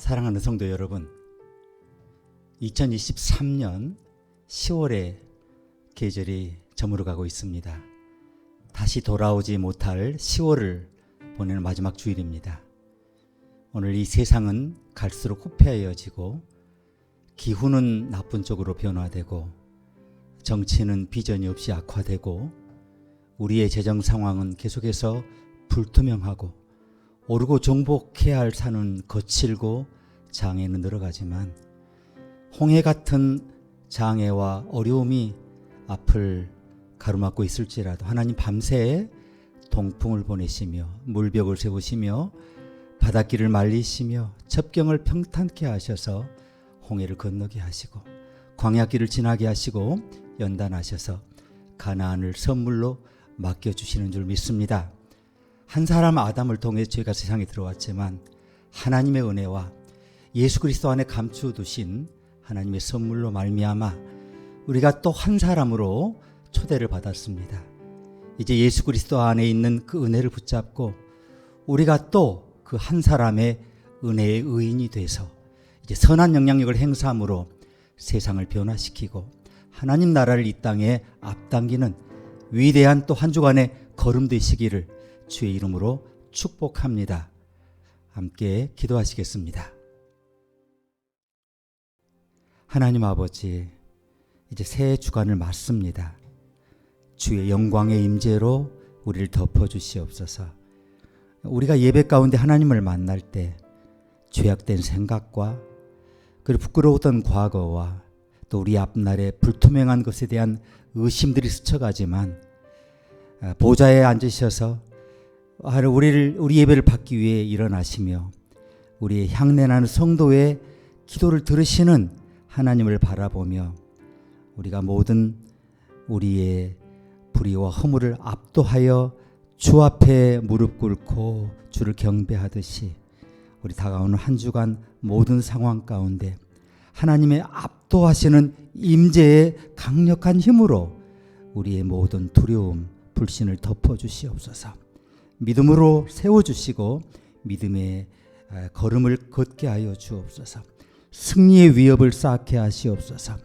사랑하는 성도 여러분, 2023년 10월의 계절이 저물어가고 있습니다. 다시 돌아오지 못할 10월을 보내는 마지막 주일입니다. 오늘 이 세상은 갈수록 후패하여지고 기후는 나쁜 쪽으로 변화되고 정치는 비전이 없이 악화되고 우리의 재정 상황은 계속해서 불투명하고 오르고 정복해야 할 산은 거칠고 장애는 늘어가지만 홍해 같은 장애와 어려움이 앞을 가로막고 있을지라도 하나님 밤새 동풍을 보내시며 물벽을 세우시며 바닷길을 말리시며 첩경을 평탄케 하셔서 홍해를 건너게 하시고 광야길을 지나게 하시고 연단하셔서 가나안을 선물로 맡겨주시는 줄 믿습니다. 한 사람 아담을 통해 죄가 세상에 들어왔지만 하나님의 은혜와 예수 그리스도 안에 감추두신 하나님의 선물로 말미암아 우리가 또 한 사람으로 초대를 받았습니다. 이제 예수 그리스도 안에 있는 그 은혜를 붙잡고 우리가 또 그 한 사람의 은혜의 의인이 돼서 이제 선한 영향력을 행사함으로 세상을 변화시키고 하나님 나라를 이 땅에 앞당기는 위대한 또 한 주간의 걸음 되시기를 주의 이름으로 축복합니다. 함께 기도하시겠습니다. 하나님 아버지, 이제 새 주간을 맞습니다. 주의 영광의 임재로 우리를 덮어주시옵소서. 우리가 예배 가운데 하나님을 만날 때 죄악된 생각과 그리고 부끄러웠던 과거와 또 우리 앞날의 불투명한 것에 대한 의심들이 스쳐가지만 보좌에 앉으셔서 우리 예배를 받기 위해 일어나시며 우리의 향내나는 성도의 기도를 들으시는 하나님을 바라보며 우리가 모든 우리의 불의와 허물을 압도하여 주 앞에 무릎 꿇고 주를 경배하듯이 우리 다가오는 한 주간 모든 상황 가운데 하나님의 압도하시는 임재의 강력한 힘으로 우리의 모든 두려움, 불신을 덮어주시옵소서. 믿음으로 세워주시고 믿음의 걸음을 걷게 하여 주옵소서. 승리의 위협을 쌓게 하시옵소서.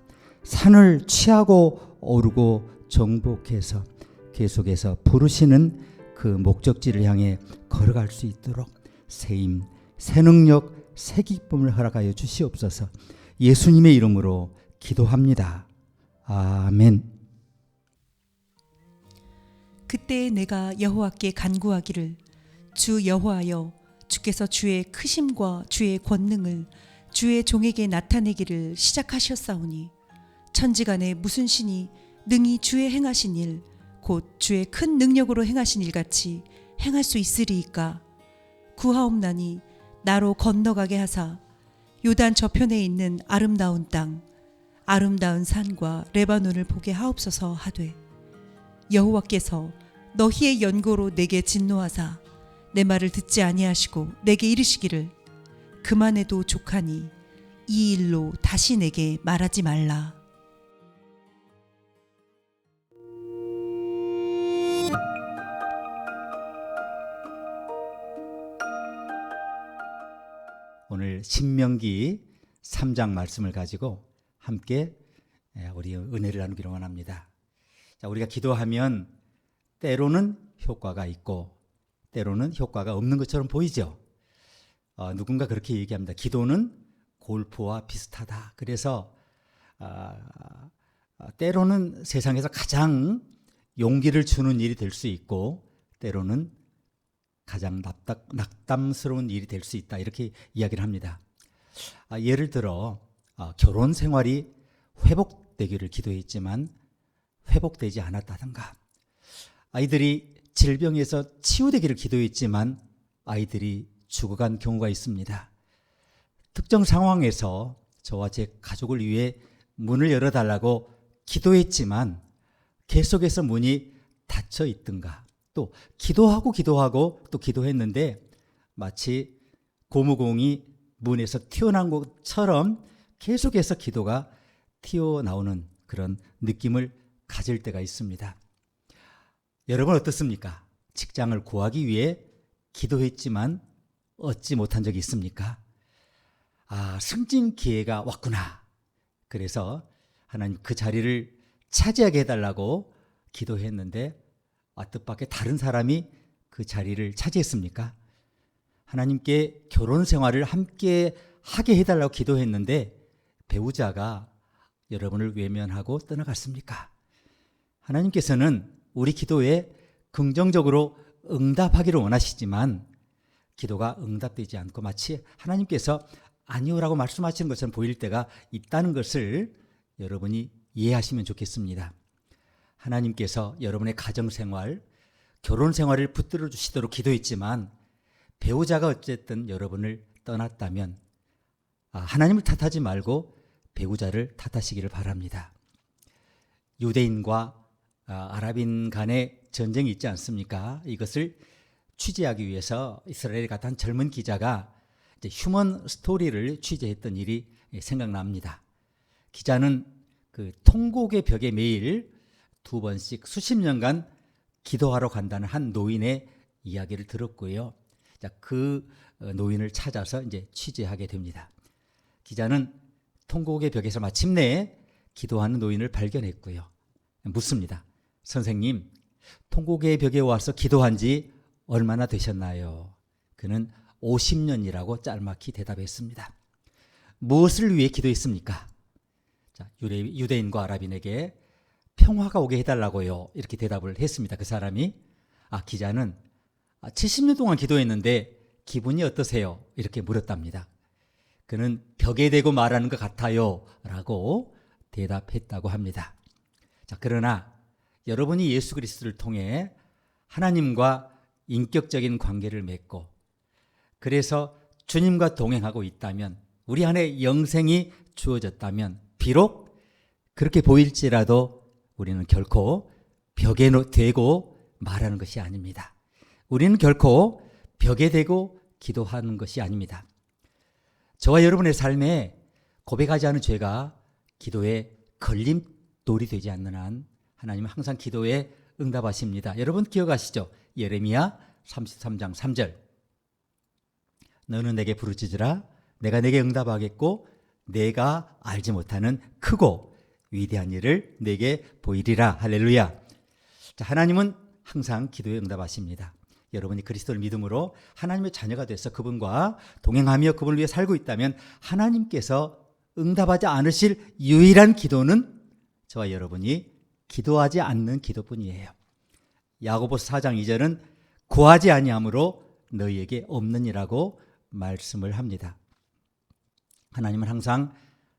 산을 취하고 오르고 정복해서 계속해서 부르시는 그 목적지를 향해 걸어갈 수 있도록 새힘, 새 능력, 새 기쁨을 허락하여 주시옵소서. 예수님의 이름으로 기도합니다. 아멘. 그때 내가 여호와께 간구하기를 주 여호와여, 주께서 주의 크심과 주의 권능을 주의 종에게 나타내기를 시작하셨사오니 천지간에 무슨 신이 능히 주의 행하신 일 곧 주의 큰 능력으로 행하신 일같이 행할 수 있으리이까. 구하옵나니 나로 건너가게 하사 요단 저편에 있는 아름다운 땅, 아름다운 산과 레바논을 보게 하옵소서 하되, 여호와께서 너희의 연고로 내게 진노하사 내 말을 듣지 아니하시고 내게 이르시기를 그만해도 족하니 이 일로 다시 내게 말하지 말라. 오늘 신명기 3장 말씀을 가지고 함께 우리 은혜를 나누기를 원합니다. 자, 우리가 기도하면 때로는 효과가 있고 때로는 효과가 없는 것처럼 보이죠. 누군가 그렇게 얘기합니다. 기도는 골프와 비슷하다. 그래서 때로는 세상에서 가장 용기를 주는 일이 될 수 있고 때로는 가장 낙담스러운 일이 될 수 있다. 이렇게 이야기를 합니다. 예를 들어 결혼 생활이 회복되기를 기도했지만 회복되지 않았다든가, 아이들이 질병에서 치유되기를 기도했지만 아이들이 죽어간 경우가 있습니다. 특정 상황에서 저와 제 가족을 위해 문을 열어달라고 기도했지만 계속해서 문이 닫혀 있든가, 또 기도하고 또 기도했는데 마치 고무공이 문에서 튀어나온 것처럼 계속해서 기도가 튀어나오는 그런 느낌을 가질 때가 있습니다. 여러분 어떻습니까? 직장을 구하기 위해 기도했지만 얻지 못한 적이 있습니까? 승진 기회가 왔구나. 그래서 하나님 그 자리를 차지하게 해달라고 기도했는데 뜻밖의 다른 사람이 그 자리를 차지했습니까? 하나님께 결혼 생활을 함께 하게 해달라고 기도했는데 배우자가 여러분을 외면하고 떠나갔습니까? 하나님께서는 우리 기도에 긍정적으로 응답하기를 원하시지만 기도가 응답되지 않고 마치 하나님께서 아니오라고 말씀하시는 것처럼 보일 때가 있다는 것을 여러분이 이해하시면 좋겠습니다. 하나님께서 여러분의 가정생활, 결혼생활을 붙들어 주시도록 기도했지만 배우자가 어쨌든 여러분을 떠났다면 하나님을 탓하지 말고 배우자를 탓하시기를 바랍니다. 유대인과 아랍인 간의 전쟁이 있지 않습니까? 이것을 취재하기 위해서 이스라엘에 갔던 젊은 기자가 이제 휴먼 스토리를 취재했던 일이 생각납니다. 기자는 그 통곡의 벽에 매일 2번씩 수십 년간 기도하러 간다는 한 노인의 이야기를 들었고요. 그 노인을 찾아서 이제 취재하게 됩니다. 기자는 통곡의 벽에서 마침내 기도하는 노인을 발견했고요. 묻습니다. 선생님, 통곡의 벽에 와서 기도한 지 얼마나 되셨나요? 그는 50년이라고 짤막히 대답했습니다. 무엇을 위해 기도했습니까? 유대인과 아랍인에게 평화가 오게 해달라고요. 이렇게 대답을 했습니다. 그 사람이. 기자는 70년 동안 기도했는데 기분이 어떠세요? 이렇게 물었답니다. 그는 벽에 대고 말하는 것 같아요. 라고 대답했다고 합니다. 그러나 여러분이 예수 그리스도를 통해 하나님과 인격적인 관계를 맺고 그래서 주님과 동행하고 있다면 우리 안에 영생이 주어졌다면 비록 그렇게 보일지라도 우리는 결코 벽에 대고 말하는 것이 아닙니다. 우리는 결코 벽에 대고 기도하는 것이 아닙니다. 저와 여러분의 삶에 고백하지 않은 죄가 기도에 걸림돌이 되지 않는 한 하나님은 항상 기도에 응답하십니다. 여러분 기억하시죠? 예레미야 33장 3절. 너는 내게 부르짖으라 내가 내게 응답하겠고 내가 알지 못하는 크고 위대한 일을 내게 보이리라. 할렐루야. 하나님은 항상 기도에 응답하십니다. 여러분이 그리스도를 믿음으로 하나님의 자녀가 돼서 그분과 동행하며 그분을 위해 살고 있다면 하나님께서 응답하지 않으실 유일한 기도는 저와 여러분이 기도하지 않는 기도뿐이에요. 야고보서 4장 2절은 구하지 아니함으로 너희에게 없느니라고 말씀을 합니다. 하나님은 항상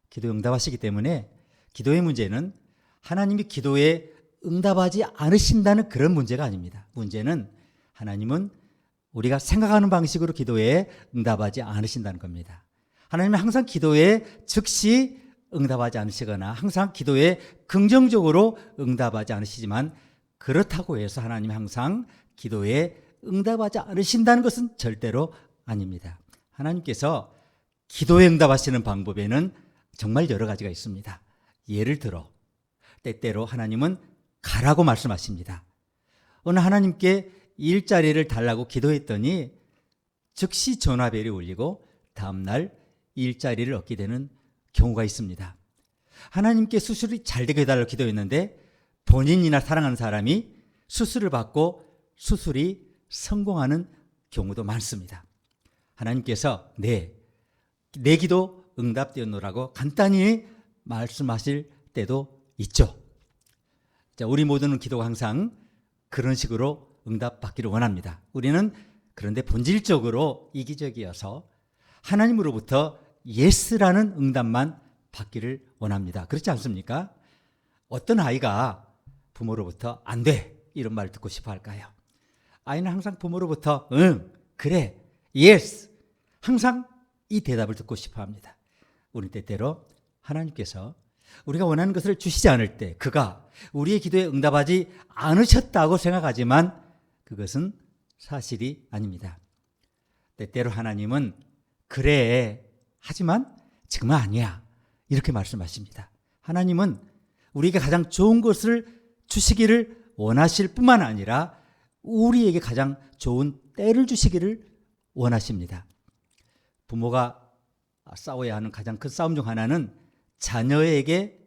기도에 응답하시기 때문에 기도의 문제는 하나님이 기도에 응답하지 않으신다는 그런 문제가 아닙니다. 문제는 하나님은 우리가 생각하는 방식으로 기도에 응답하지 않으신다는 겁니다. 하나님은 항상 기도에 즉시 응답하지 않으시거나 항상 기도에 긍정적으로 응답하지 않으시지만 그렇다고 해서 하나님이 항상 기도에 응답하지 않으신다는 것은 절대로 아닙니다. 하나님께서 기도에 응답하시는 방법에는 정말 여러 가지가 있습니다. 예를 들어 때때로 하나님은 가라고 말씀하십니다. 어느 하나님께 일자리를 달라고 기도했더니 즉시 전화벨이 울리고 다음날 일자리를 얻게 되는 경우가 있습니다. 하나님께 수술이 잘 되게 해달라고 기도했는데 본인이나 사랑하는 사람이 수술을 받고 수술이 성공하는 경우도 많습니다. 하나님께서 내 기도 응답되었노라고 간단히 말씀하실 때도 있죠. 우리 모두는 기도가 항상 그런 식으로 응답받기를 원합니다. 우리는 그런데 본질적으로 이기적이어서 하나님으로부터 예스라는 응답만 받기를 원합니다. 그렇지 않습니까? 어떤 아이가 부모로부터 안 돼 이런 말을 듣고 싶어 할까요? 아이는 항상 부모로부터 응, 그래, 예스 항상 이 대답을 듣고 싶어 합니다. 우리 때때로 하나님께서 우리가 원하는 것을 주시지 않을 때 그가 우리의 기도에 응답하지 않으셨다고 생각하지만 그것은 사실이 아닙니다. 때때로 하나님은 그래 하지만 지금은 아니야 이렇게 말씀하십니다. 하나님은 우리에게 가장 좋은 것을 주시기를 원하실 뿐만 아니라 우리에게 가장 좋은 때를 주시기를 원하십니다. 부모가 싸워야 하는 가장 큰 싸움 중 하나는 자녀에게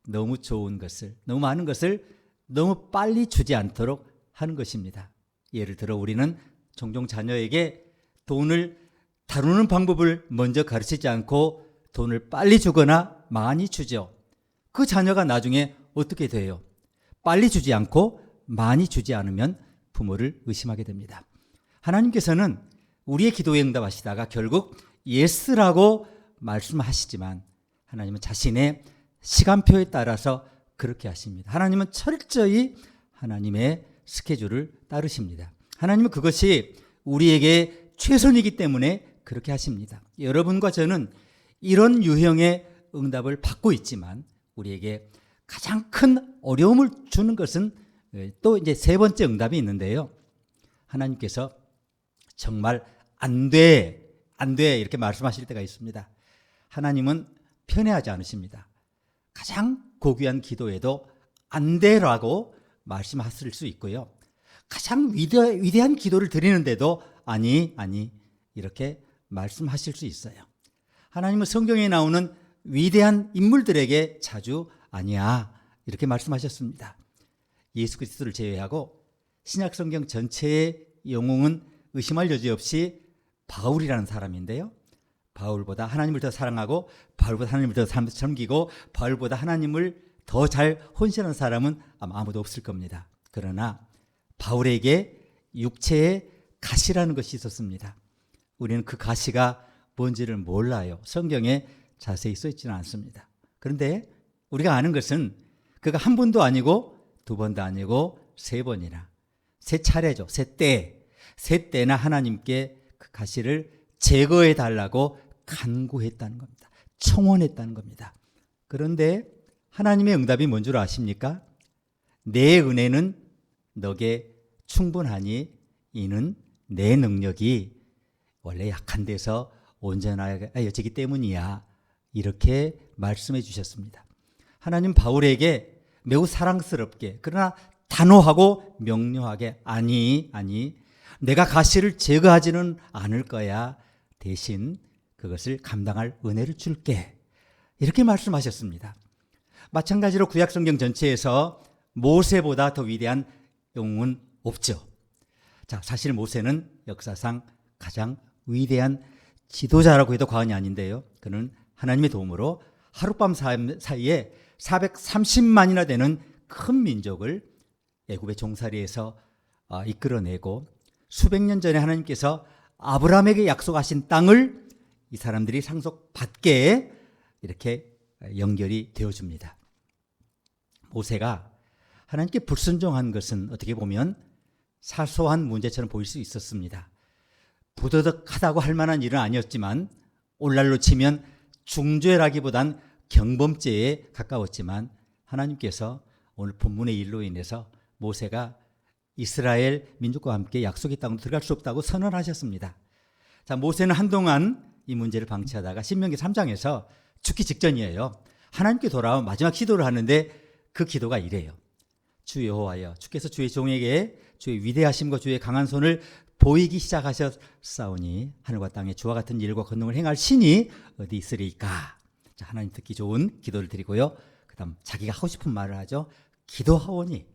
너무 좋은 것을, 너무 많은 것을 너무 빨리 주지 않도록 하는 것입니다. 예를 들어 우리는 종종 자녀에게 돈을 다루는 방법을 먼저 가르치지 않고 돈을 빨리 주거나 많이 주죠. 그 자녀가 나중에 어떻게 돼요? 빨리 주지 않고 많이 주지 않으면 부모를 의심하게 됩니다. 하나님께서는 우리의 기도에 응답하시다가 결국 예스라고 말씀하시지만 하나님은 자신의 시간표에 따라서 그렇게 하십니다. 하나님은 철저히 하나님의 스케줄을 따르십니다. 하나님은 그것이 우리에게 최선이기 때문에 그렇게 하십니다. 여러분과 저는 이런 유형의 응답을 받고 있지만 우리에게 가장 큰 어려움을 주는 것은 또 이제 세 번째 응답이 있는데요. 하나님께서 정말 안 돼 이렇게 말씀하실 때가 있습니다. 하나님은 편애하지 않으십니다. 가장 고귀한 기도에도 안 돼라고 말씀하실 수 있고요. 가장 위대한 기도를 드리는데도 아니 이렇게 말씀하실 수 있어요. 하나님은 성경에 나오는 위대한 인물들에게 자주 아니야 이렇게 말씀하셨습니다. 예수 그리스도를 제외하고 신약 성경 전체의 영웅은 의심할 여지 없이 바울이라는 사람인데요. 바울보다 하나님을 더 사랑하고 바울보다 하나님을 더 섬기고 바울보다 하나님을 더 잘 헌신하는 사람은 아마 아무도 없을 겁니다. 그러나 바울에게 육체의 가시라는 것이 있었습니다. 우리는 그 가시가 뭔지를 몰라요. 성경에 자세히 써 있지는 않습니다. 그런데 우리가 아는 것은 그가 한 번도 아니고 두 번도 아니고 세 번이나 세 차례죠. 세 때나 하나님께 그 가시를 제거해 달라고 간구했다는 겁니다. 청원했다는 겁니다. 그런데 하나님의 응답이 뭔 줄 아십니까? 내 은혜는 너게 충분하니 이는 내 능력이 원래 약한 데서 온전하여지기 때문이야. 이렇게 말씀해 주셨습니다. 하나님 바울에게 매우 사랑스럽게 그러나 단호하고 명료하게 아니 내가 가시를 제거하지는 않을 거야. 대신 그것을 감당할 은혜를 줄게. 이렇게 말씀하셨습니다. 마찬가지로 구약성경 전체에서 모세보다 더 위대한 영웅은 없죠. 자, 사실 모세는 역사상 가장 위대한 지도자라고 해도 과언이 아닌데요. 그는 하나님의 도움으로 하룻밤 사이에 430만이나 되는 큰 민족을 애굽의 종살이에서 이끌어내고 수백 년 전에 하나님께서 아브라함에게 약속하신 땅을 이 사람들이 상속받게 이렇게 연결이 되어줍니다. 모세가 하나님께 불순종한 것은 어떻게 보면 사소한 문제처럼 보일 수 있었습니다. 부도덕하다고 할 만한 일은 아니었지만 오늘날로 치면 중죄라기보단 경범죄에 가까웠지만 하나님께서 오늘 본문의 일로 인해서 모세가 이스라엘 민족과 함께 약속의 땅으로 들어갈 수 없다고 선언하셨습니다. 자, 모세는 한동안 이 문제를 방치하다가 신명기 3장에서 죽기 직전이에요. 하나님께 돌아와 마지막 기도를 하는데 그 기도가 이래요. 주 여호와여, 주께서 주의 종에게 주의 위대하심과 주의 강한 손을 보이기 시작하셨사오니 하늘과 땅에 주와 같은 일과 권능을 행할 신이 어디 있으리까? 자, 하나님 듣기 좋은 기도를 드리고요. 그 다음 자기가 하고 싶은 말을 하죠. 기도하오니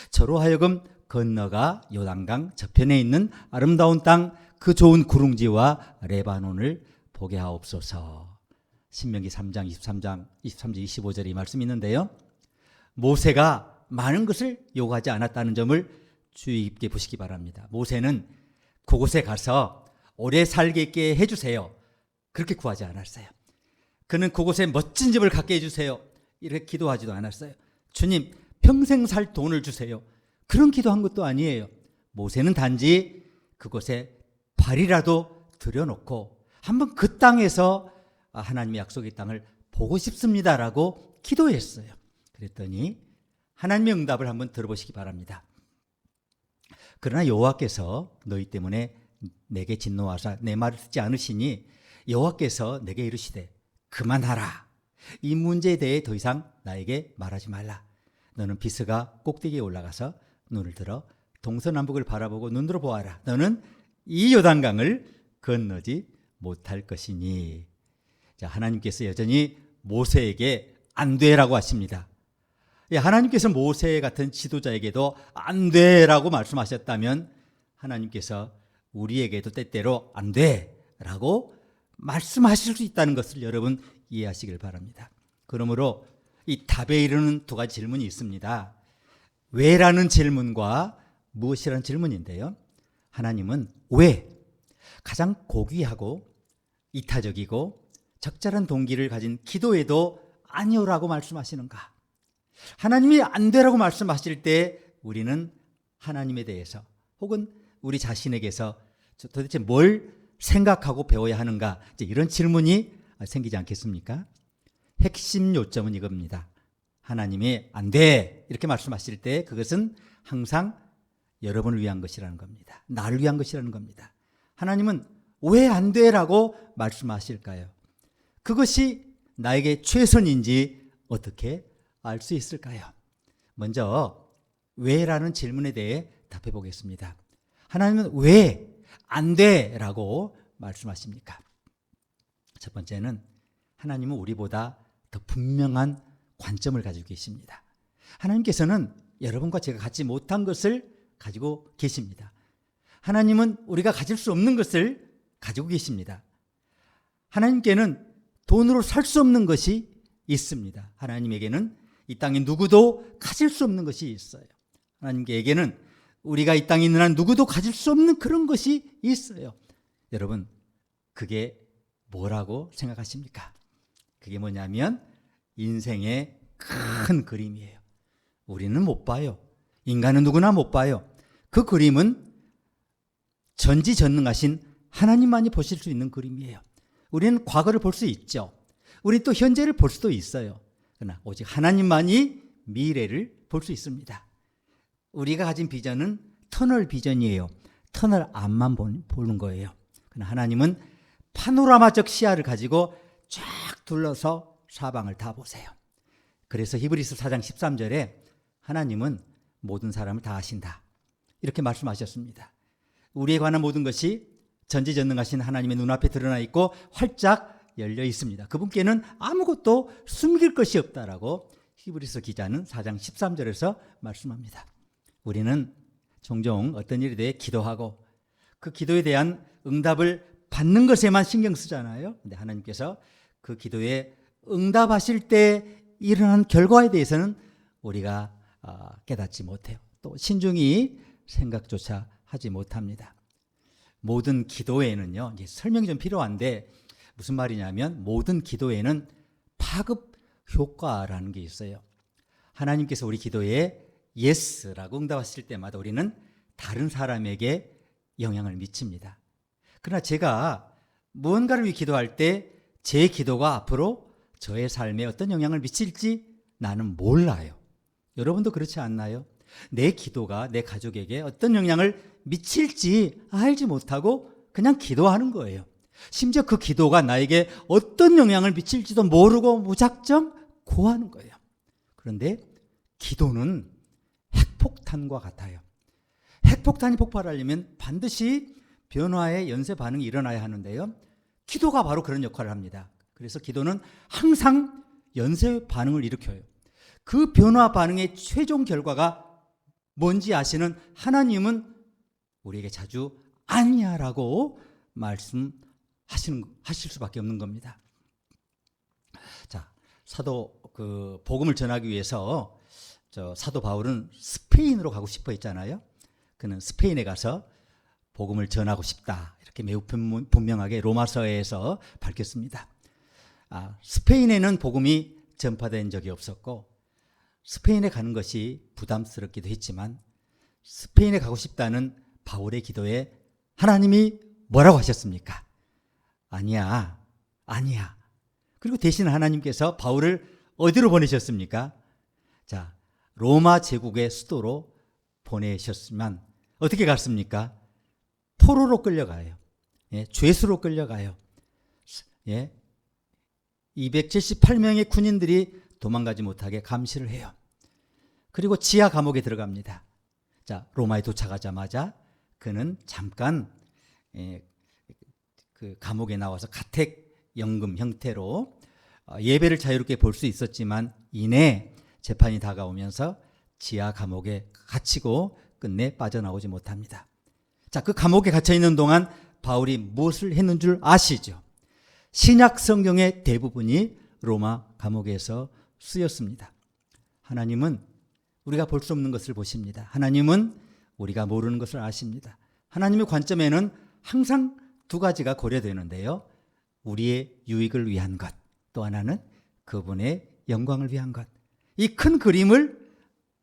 저로 하여금 건너가 요단강 저편에 있는 아름다운 땅 그 좋은 구릉지와 레바논을 보게 하옵소서. 신명기 3장 23장 25절에 이 말씀이 있는데요. 모세가 많은 것을 요구하지 않았다는 점을 주의 깊게 보시기 바랍니다. 모세는 그곳에 가서 오래 살게 있게 해주세요. 그렇게 구하지 않았어요. 그는 그곳에 멋진 집을 갖게 해주세요. 이렇게 기도하지도 않았어요. 주님 평생 살 돈을 주세요. 그런 기도한 것도 아니에요. 모세는 단지 그곳에 발이라도 들여놓고 한번 그 땅에서 하나님의 약속의 땅을 보고 싶습니다라고 기도했어요. 그랬더니 하나님의 응답을 한번 들어보시기 바랍니다. 그러나 여호와께서 너희 때문에 내게 진노하사 내 말을 듣지 않으시니 여호와께서 내게 이르시되 그만하라. 이 문제에 대해 더 이상 나에게 말하지 말라. 너는 비스가 꼭대기에 올라가서 눈을 들어 동서남북을 바라보고 눈으로 보아라. 너는 이 요단강을 건너지 못할 것이니. 자, 하나님께서 여전히 모세에게 안 돼라고 하십니다. 예, 하나님께서 모세 같은 지도자에게도 안 돼라고 말씀하셨다면 하나님께서 우리에게도 때때로 안 돼라고 말씀하실 수 있다는 것을 여러분 이해하시길 바랍니다. 그러므로 이 답에 이르는 두 가지 질문이 있습니다. 왜라는 질문과 무엇이라는 질문인데요. 하나님은 왜 가장 고귀하고 이타적이고 적절한 동기를 가진 기도에도 아니오라고 말씀하시는가? 하나님이 안 되라고 말씀하실 때 우리는 하나님에 대해서 혹은 우리 자신에게서 도대체 뭘 생각하고 배워야 하는가? 이제 이런 질문이 생기지 않겠습니까? 핵심 요점은 이겁니다. 하나님이 안 돼 이렇게 말씀하실 때 그것은 항상 여러분을 위한 것이라는 겁니다. 나를 위한 것이라는 겁니다. 하나님은 왜 안 돼라고 말씀하실까요? 그것이 나에게 최선인지 어떻게 알 수 있을까요? 먼저 왜라는 질문에 대해 답해 보겠습니다. 하나님은 왜 안 돼라고 말씀하십니까? 첫 번째는 하나님은 우리보다 더 분명한 관점을 가지고 계십니다. 하나님께서는 여러분과 제가 갖지 못한 것을 가지고 계십니다. 하나님은 우리가 가질 수 없는 것을 가지고 계십니다. 하나님께는 돈으로 살 수 없는 것이 있습니다. 하나님에게는 이 땅에 누구도 가질 수 없는 것이 있어요. 하나님께서는 우리가 이 땅에 있는 한 누구도 가질 수 없는 그런 것이 있어요. 여러분, 그게 뭐라고 생각하십니까? 그게 뭐냐면 인생의 큰 그림이에요. 우리는 못 봐요. 인간은 누구나 못 봐요. 그 그림은 전지전능하신 하나님만이 보실 수 있는 그림이에요. 우리는 과거를 볼 수 있죠. 우리 또 현재를 볼 수도 있어요. 그러나 오직 하나님만이 미래를 볼 수 있습니다. 우리가 가진 비전은 터널 비전이에요. 터널 앞만 보는 거예요. 그러나 하나님은 파노라마적 시야를 가지고 쫙 둘러서 사방을 다 보세요. 그래서 히브리서 4장 13절에 하나님은 모든 사람을 다 아신다. 이렇게 말씀하셨습니다. 우리에 관한 모든 것이 전지전능하신 하나님의 눈앞에 드러나 있고 활짝 열려 있습니다. 그분께는 아무것도 숨길 것이 없다라고 히브리서 기자는 4장 13절에서 말씀합니다. 우리는 종종 어떤 일에 대해 기도하고 그 기도에 대한 응답을 받는 것에만 신경 쓰잖아요. 근데 하나님께서 그 기도에 응답하실 때 일어난 결과에 대해서는 우리가 깨닫지 못해요. 또 신중히 생각조차 하지 못합니다. 모든 기도에는요, 이제 설명이 좀 필요한데 무슨 말이냐면 모든 기도에는 파급 효과라는 게 있어요. 하나님께서 우리 기도에 예스라고 응답하실 때마다 우리는 다른 사람에게 영향을 미칩니다. 그러나 제가 무언가를 위해 기도할 때 제 기도가 앞으로 저의 삶에 어떤 영향을 미칠지 나는 몰라요. 여러분도 그렇지 않나요? 내 기도가 내 가족에게 어떤 영향을 미칠지 알지 못하고 그냥 기도하는 거예요. 심지어 그 기도가 나에게 어떤 영향을 미칠지도 모르고 무작정 고하는 거예요. 그런데 기도는 핵폭탄과 같아요. 핵폭탄이 폭발하려면 반드시 변화의 연쇄 반응이 일어나야 하는데요. 기도가 바로 그런 역할을 합니다. 그래서 기도는 항상 연쇄 반응을 일으켜요. 그 변화 반응의 최종 결과가 뭔지 아시는 하나님은 우리에게 자주 아니야라고 말씀하실 수밖에 없는 겁니다. 자, 복음을 전하기 위해서 사도 바울은 스페인으로 가고 싶어 했잖아요. 그는 스페인에 가서 복음을 전하고 싶다. 이렇게 매우 분명하게 로마서에서 밝혔습니다. 스페인에는 복음이 전파된 적이 없었고 스페인에 가는 것이 부담스럽기도 했지만 스페인에 가고 싶다는 바울의 기도에 하나님이 뭐라고 하셨습니까? 아니야. 그리고 대신 하나님께서 바울을 어디로 보내셨습니까? 자, 로마 제국의 수도로 보내셨지만 어떻게 갔습니까? 포로로 끌려가요. 죄수로 끌려가요. 278명의 군인들이 도망가지 못하게 감시를 해요. 그리고 지하 감옥에 들어갑니다. 자, 로마에 도착하자마자 그는 잠깐 그 감옥에 나와서 가택 연금 형태로 예배를 자유롭게 볼 수 있었지만 이내 재판이 다가오면서 지하 감옥에 갇히고 끝내 빠져나오지 못합니다. 자, 그 감옥에 갇혀 있는 동안 바울이 무엇을 했는 줄 아시죠? 신약 성경의 대부분이 로마 감옥에서 쓰였습니다. 하나님은 우리가 볼 수 없는 것을 보십니다. 하나님은 우리가 모르는 것을 아십니다. 하나님의 관점에는 항상 두 가지가 고려되는데요. 우리의 유익을 위한 것, 또 하나는 그분의 영광을 위한 것. 이 큰 그림을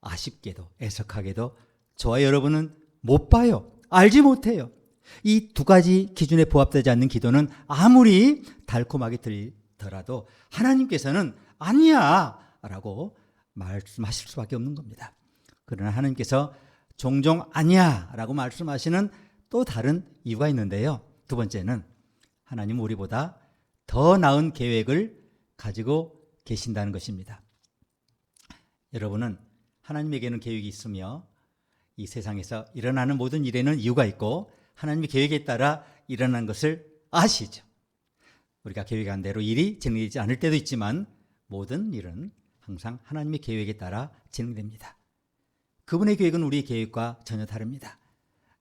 아쉽게도 애석하게도 저와 여러분은 못 봐요. 알지 못해요. 이 두 가지 기준에 부합되지 않는 기도는 아무리 달콤하게 들리더라도 하나님께서는 아니야 라고 말씀하실 수밖에 없는 겁니다. 그러나 하나님께서 종종 아니야 라고 말씀하시는 또 다른 이유가 있는데요. 두 번째는 하나님은 우리보다 더 나은 계획을 가지고 계신다는 것입니다. 여러분은 하나님에게는 계획이 있으며 이 세상에서 일어나는 모든 일에는 이유가 있고 하나님의 계획에 따라 일어나는 것을 아시죠. 우리가 계획한 대로 일이 진행되지 않을 때도 있지만 모든 일은 항상 하나님의 계획에 따라 진행됩니다. 그분의 계획은 우리의 계획과 전혀 다릅니다.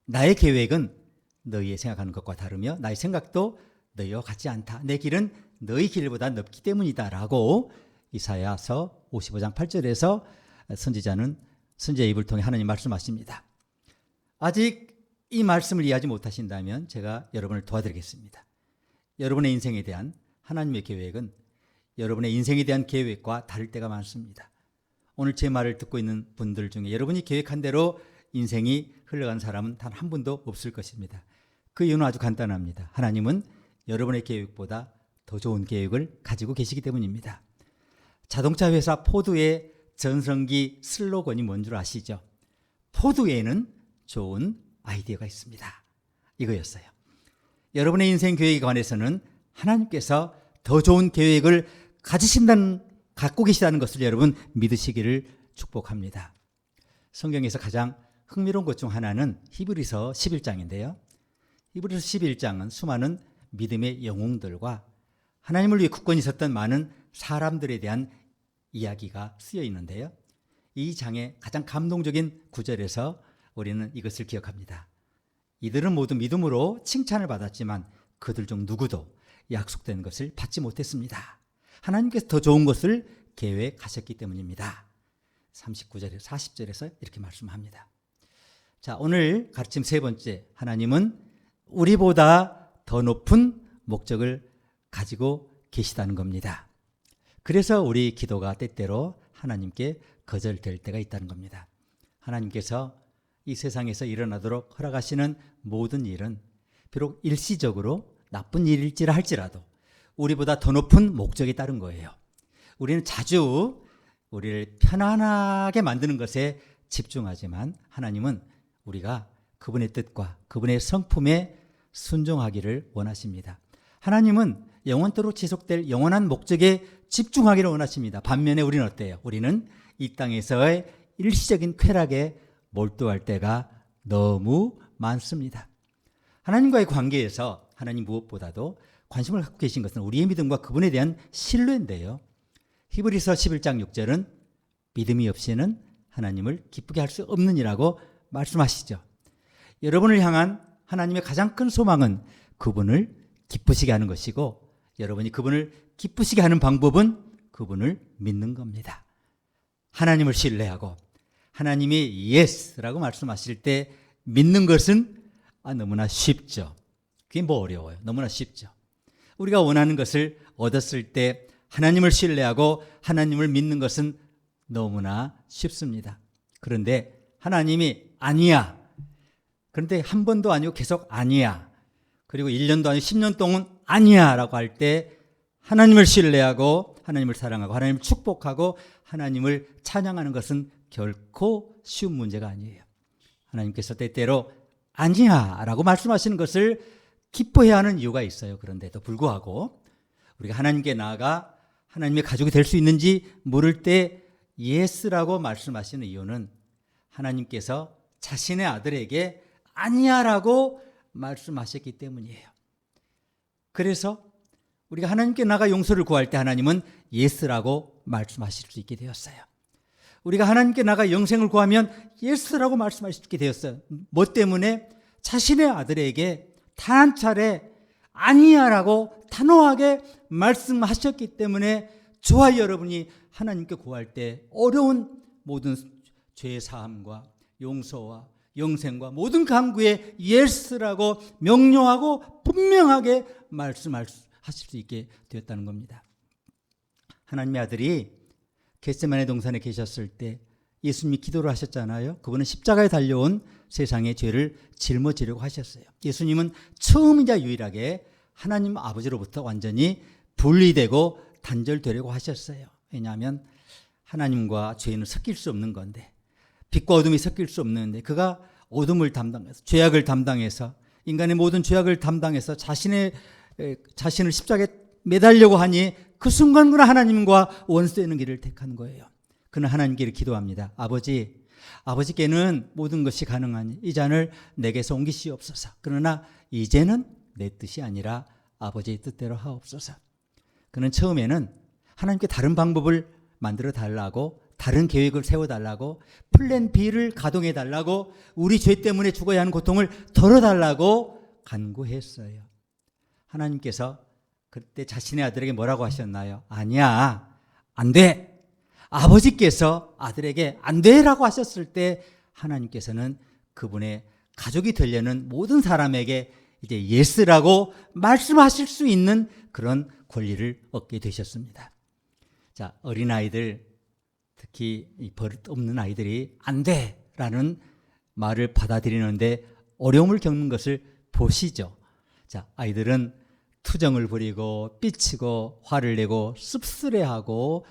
나의 계획은 너희의 생각하는 것과 다르며 나의 생각도 너희와 같지 않다. 내 길은 너희 길보다 넓기 때문이다 라고 이사야서 55장 8절에서 선지자는 선지자의 입을 통해 하나님 말씀하십니다. 아직 이 말씀을 이해하지 못하신다면 제가 여러분을 도와드리겠습니다. 여러분의 인생에 대한 하나님의 계획은 여러분의 인생에 대한 계획과 다를 때가 많습니다. 오늘 제 말을 듣고 있는 분들 중에 여러분이 계획한 대로 인생이 흘러간 사람은 단 한 분도 없을 것입니다. 그 이유는 아주 간단합니다. 하나님은 여러분의 계획보다 더 좋은 계획을 가지고 계시기 때문입니다. 자동차 회사 포드의 전성기 슬로건이 뭔 줄 아시죠? 포드에는 좋은 아이디어가 있습니다. 이거였어요. 여러분의 인생 계획에 관해서는 하나님께서 더 좋은 계획을 갖고 계시다는 것을 여러분 믿으시기를 축복합니다. 성경에서 가장 흥미로운 것 중 하나는 히브리서 11장인데요. 히브리서 11장은 수많은 믿음의 영웅들과 하나님을 위해 굳건히 섰던 많은 사람들에 대한 이야기가 쓰여 있는데요. 이 장의 가장 감동적인 구절에서 우리는 이것을 기억합니다. 이들은 모두 믿음으로 칭찬을 받았지만 그들 중 누구도 약속된 것을 받지 못했습니다. 하나님께서 더 좋은 것을 계획하셨기 때문입니다. 39절에서 40절에서 이렇게 말씀합니다. 자, 오늘 가르침 세 번째, 하나님은 우리보다 더 높은 목적을 가지고 계시다는 겁니다. 그래서 우리 기도가 때때로 하나님께 거절될 때가 있다는 겁니다. 하나님께서 이 세상에서 일어나도록 허락하시는 모든 일은 비록 일시적으로 나쁜 일일지라 할지라도 우리보다 더 높은 목적에 따른 거예요. 우리는 자주 우리를 편안하게 만드는 것에 집중하지만 하나님은 우리가 그분의 뜻과 그분의 성품에 순종하기를 원하십니다. 하나님은 영원토록 지속될 영원한 목적에 집중하기를 원하십니다. 반면에 우리는 어때요? 우리는 이 땅에서의 일시적인 쾌락에 몰두할 때가 너무 많습니다. 하나님과의 관계에서 하나님 무엇보다도 관심을 갖고 계신 것은 우리의 믿음과 그분에 대한 신뢰인데요. 히브리서 11장 6절은 믿음이 없이는 하나님을 기쁘게 할 수 없느니라고 말씀하시죠. 여러분을 향한 하나님의 가장 큰 소망은 그분을 기쁘시게 하는 것이고 여러분이 그분을 기쁘시게 하는 방법은 그분을 믿는 겁니다. 하나님을 신뢰하고 하나님이 예스라고 말씀하실 때 믿는 것은 너무나 쉽죠. 그게 뭐 어려워요. 너무나 쉽죠. 우리가 원하는 것을 얻었을 때 하나님을 신뢰하고 하나님을 믿는 것은 너무나 쉽습니다. 그런데 하나님이 아니야. 그런데 한 번도 아니고 계속 아니야. 그리고 1년도 아니고 10년 동안 아니야 라고 할 때 하나님을 신뢰하고 하나님을 사랑하고 하나님을 축복하고 하나님을 찬양하는 것은 결코 쉬운 문제가 아니에요. 하나님께서 때때로 아니야 라고 말씀하시는 것을 기뻐해야 하는 이유가 있어요. 그런데도 불구하고 우리가 하나님께 나아가 하나님의 가족이 될 수 있는지 물을 때 예스라고 말씀하시는 이유는 하나님께서 자신의 아들에게 아니야 라고 말씀하셨기 때문이에요. 그래서 우리가 하나님께 나가 용서를 구할 때 하나님은 예스라고 말씀하실 수 있게 되었어요. 우리가 하나님께 나가 영생을 구하면 예스라고 말씀하실 수 있게 되었어요. 뭐 때문에? 자신의 아들에게 단 한 차례 아니야라고 단호하게 말씀하셨기 때문에 저와 여러분이 하나님께 구할 때 어려운 모든 죄 사함과 용서와 영생과 모든 간구에 예스라고 명료하고 분명하게 말씀하실 수 있게 되었다는 겁니다. 하나님의 아들이 겟세마네 동산에 계셨을 때 예수님이 기도를 하셨잖아요. 그분은 십자가에 달려온 세상의 죄를 짊어지려고 하셨어요. 예수님은 처음이자 유일하게 하나님 아버지로부터 완전히 분리되고 단절되려고 하셨어요. 왜냐하면 하나님과 죄는 섞일 수 없는 건데, 빛과 어둠이 섞일 수 없는데, 그가 어둠을 담당해서 죄악을 담당해서 인간의 모든 죄악을 담당해서 자신을 십자가에 매달려고 하니 그 순간구나 하나님과 원수되는 길을 택한 거예요. 그는 하나님께 기도합니다. 아버지께는 모든 것이 가능하니 이 잔을 내게서 옮기시옵소서. 그러나 이제는 내 뜻이 아니라 아버지의 뜻대로 하옵소서. 그는 처음에는 하나님께 다른 방법을 만들어 달라고, 다른 계획을 세워달라고, 플랜 B를 가동해 달라고, 우리 죄 때문에 죽어야 하는 고통을 덜어달라고 간구했어요. 하나님께서 그때 자신의 아들에게 뭐라고 하셨나요? 아니야, 안 돼. 아버지께서 아들에게 안 돼라고 하셨을 때 하나님께서는 그분의 가족이 되려는 모든 사람에게 이제 예스라고 말씀하실 수 있는 그런 권리를 얻게 되셨습니다. 자, 어린아이들, 특히 이 버릇 없는 아이들이 안 돼라는 말을 받아들이는데 어려움을 겪는 것을 보시죠. 자, 아이들은 투정을 부리고 삐치고 화를 내고 씁쓸해하고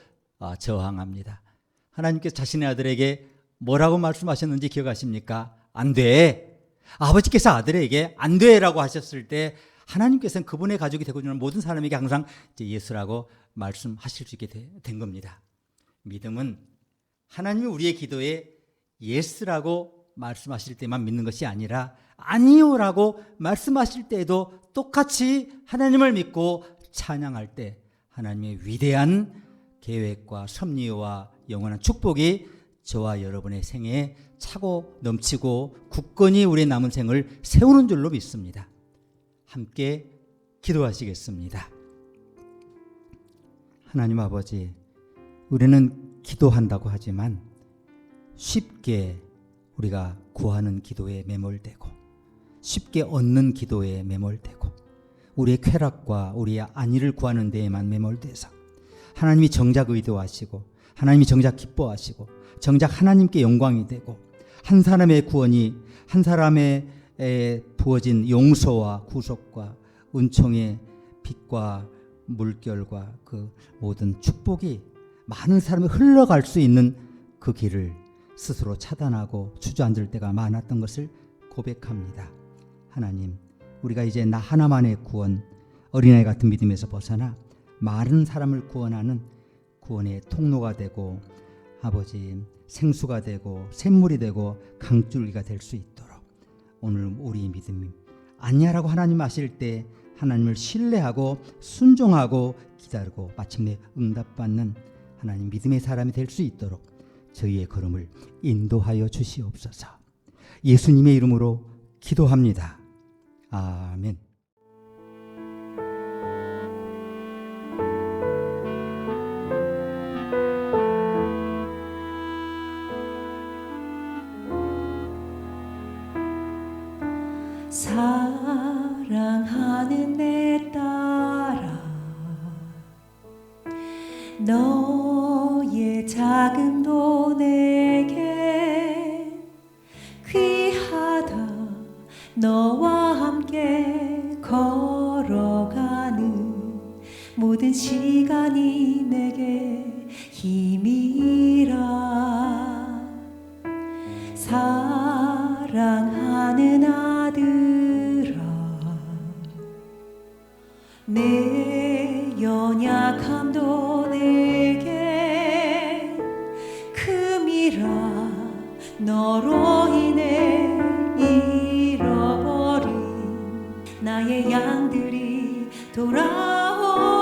저항합니다. 하나님께서 자신의 아들에게 뭐라고 말씀하셨는지 기억하십니까? 안 돼. 아버지께서 아들에게 안 돼라고 하셨을 때 하나님께서는 그분의 가족이 되고 있는 모든 사람에게 항상 이제 예수라고 말씀하실 수 있게 된 겁니다. 믿음은 하나님이 우리의 기도에 예스라고 말씀하실 때만 믿는 것이 아니라 아니요라고 말씀하실 때에도 똑같이 하나님을 믿고 찬양할 때 하나님의 위대한 계획과 섭리와 영원한 축복이 저와 여러분의 생애에 차고 넘치고 굳건히 우리의 남은 생을 세우는 줄로 믿습니다. 함께 기도하시겠습니다. 하나님 아버지, 우리는 기도한다고 하지만 쉽게 우리가 구하는 기도에 매몰되고 쉽게 얻는 기도에 매몰되고 우리의 쾌락과 우리의 안위를 구하는 데에만 매몰돼서 하나님이 정작 의도하시고 하나님이 정작 기뻐하시고 정작 하나님께 영광이 되고 한 사람의 구원이 한 사람의 부어진 용서와 구속과 은총의 빛과 물결과 그 모든 축복이 많은 사람이 흘러갈 수 있는 그 길을 스스로 차단하고 주저앉을 때가 많았던 것을 고백합니다. 하나님, 우리가 이제 나 하나만의 구원, 어린아이 같은 믿음에서 벗어나 많은 사람을 구원하는 구원의 통로가 되고 아버지 생수가 되고 샘물이 되고 강줄기가 될 수 있도록 오늘 우리의 믿음이 아니야라고 하나님 하실 때 하나님을 신뢰하고 순종하고 기다리고 마침내 응답받는 하나님 믿음의 사람이 될 수 있도록 저희의 걸음을 인도하여 주시옵소서. 예수님의 이름으로 기도합니다. 아멘. 사랑하는 내 딸아, 너의 자금도 내게 귀하다. 너와 함께 걸어가는 모든 시간이 내게 힘이라. 사랑하는 아들아, 내 연약함도 내게 금이라. 너로 인해 잃어버린 나의 양들이 돌아오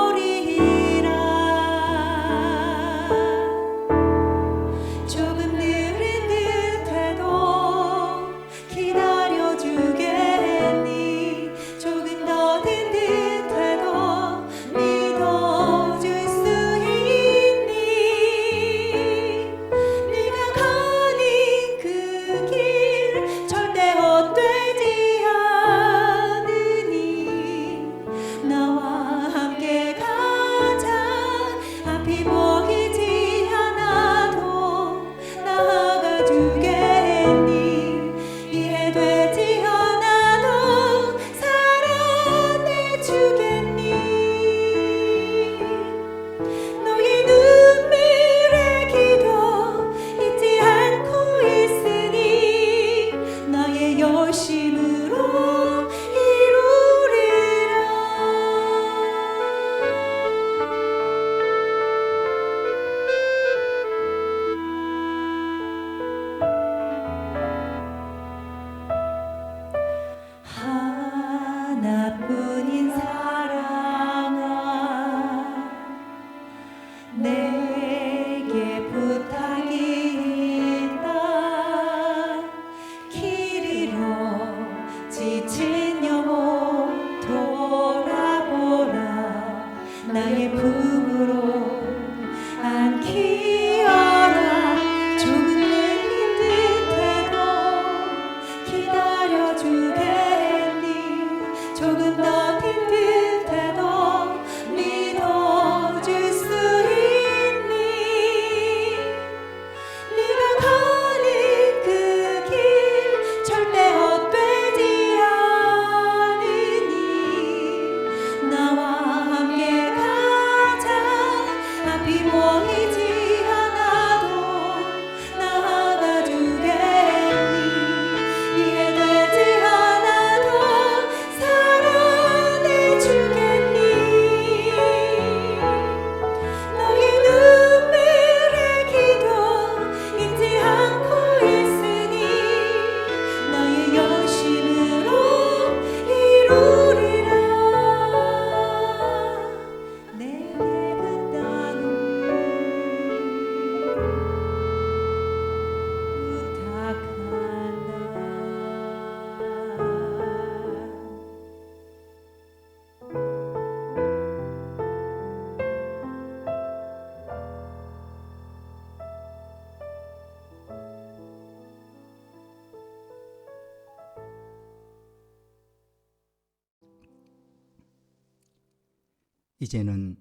이제는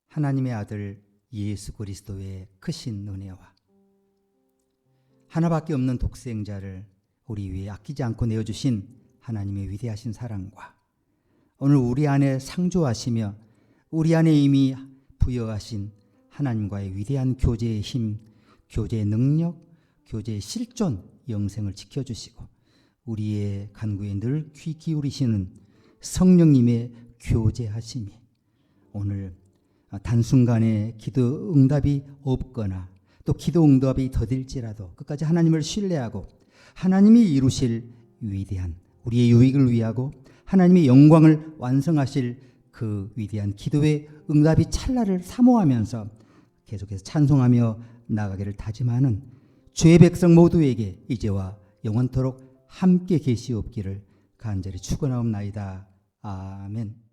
하나님의 아들 예수 그리스도의 크신 은혜와 하나밖에 없는 독생자를 우리 위해 아끼지 않고 내어주신 하나님의 위대하신 사랑과 오늘 우리 안에 상조하시며 우리 안에 이미 부여하신 하나님과의 위대한 교제의 힘, 교제의 능력, 교제의 실존, 영생을 지켜주시고 우리의 간구에 늘 귀 기울이시는 성령님의 교제하심이 오늘 단순간에 기도 응답이 없거나 또 기도 응답이 더딜지라도 끝까지 하나님을 신뢰하고 하나님이 이루실 위대한 우리의 유익을 위하고 하나님의 영광을 완성하실 그 위대한 기도의 응답이 찰나를 사모하면서 계속해서 찬송하며 나가기를 다짐하는 주의 백성 모두에게 이제와 영원토록 함께 계시옵기를 간절히 축원하옵나이다. 아멘.